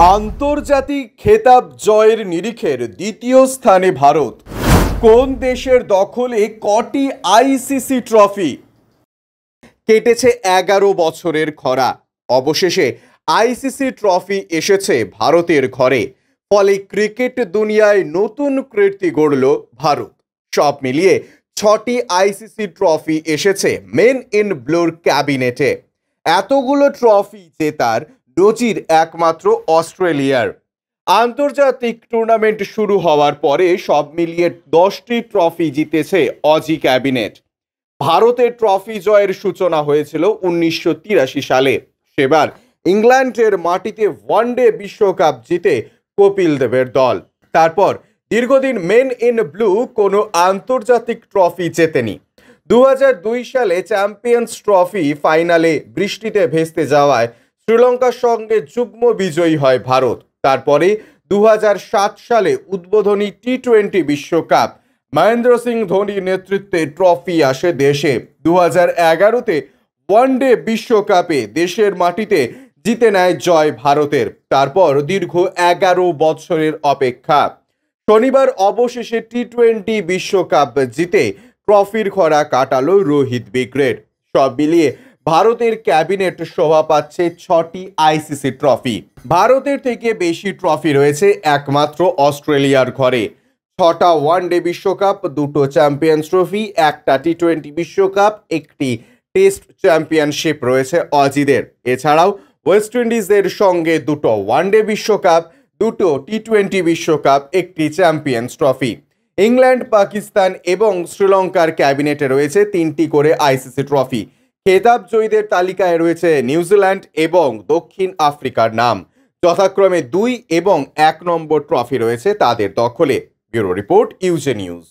আন্তর্জাতিক খেতাব জয়ের নিরিখের দ্বিতীয় স্থানে ভারত। কোন দেশের দখলে কটি আইসিসি ট্রফি? কেটেছে ১১ বছরের খরা, অবশেষে আইসিসি ট্রফি এসেছে ভারতের ঘরে। ফলে ক্রিকেট দুনিয়ায় নতুন কীর্তি গড়ল ভারত। সব মিলিয়ে ৬টি আইসিসি ট্রফি এসেছে মেন ইন ব্লুর ক্যাবিনেটে। এতগুলো ট্রফি জেতার নজির একমাত্র অস্ট্রেলিয়ার। আন্তর্জাতিক টুর্নামেন্ট শুরু হওয়ার পরে সব মিলিয়ে 10টি ট্রফি জিতেছে অজি ক্যাবিনেট। ভারতের ট্রফি জয়ের সূচনা হয়েছিল 1983 সালে। সেবার ইংল্যান্ডের মাটিতে ওয়ানডে বিশ্বকাপ জিতে কপিল দেবের দল। তারপর দীর্ঘদিন মেন ইন ব্লু কোনো আন্তর্জাতিক ট্রফি জেতেনি। 2002 সালে চ্যাম্পিয়ন্স ট্রফি ফাইনালে বৃষ্টিতে ভেস্তে যাওয়ায় শ্রীলঙ্কার সঙ্গে যুগ্ম বিজয়ী হয় ভারত। তারপরে 2007 সালে উদ্বোধনী টি-20 বিশ্বকাপ মহেন্দ্র সিং ধোনির নেতৃত্বে ট্রফি আসে দেশে। 2011-তে ওয়ানডে বিশ্বকাপে দেশের মাটিতে জিতে নেয় জয় ভারতের। তারপর দীর্ঘ 11 বছরের অপেক্ষা। শনিবার অবশেষে টি-20 বিশ্বকাপ জিতে ট্রফির খরা কাটালো রোহিত বিগ্রেড। সব মিলিয়ে ভারতের ক্যাবিনেট শোভা পাচ্ছে 6টি আইসিসি ট্রফি। ভারতের থেকে বেশি ট্রফি রয়েছে একমাত্র অস্ট্রেলিয়ার ঘরে। 6টা ওয়ানডে বিশ্বকাপ, 2টো চ্যাম্পিয়ন্স ট্রফি, 1টা টি-20 বিশ্বকাপ, 1টি টেস্ট চ্যাম্পিয়নশিপ রয়েছে অজিদের। এছাড়াও ওয়েস্ট ইন্ডিজের সঙ্গে 2টো ওয়ানডে বিশ্বকাপ, 2টো টি-20 বিশ্বকাপ, 1টি চ্যাম্পিয়ন্স ট্রফি। ইংল্যান্ড, পাকিস্তান এবং শ্রীলঙ্কার ক্যাবিনেটে রয়েছে 3টি করে আইসিসি ট্রফি। খেতাব জয়ীদের তালিকায় রয়েছে নিউজিল্যান্ড এবং দক্ষিণ আফ্রিকার নাম। যথাক্রমে 2 এবং 1 নম্বর ট্রফি রয়েছে তাদের দখলে। ব্যুরো রিপোর্ট, ইউজে নিউজ।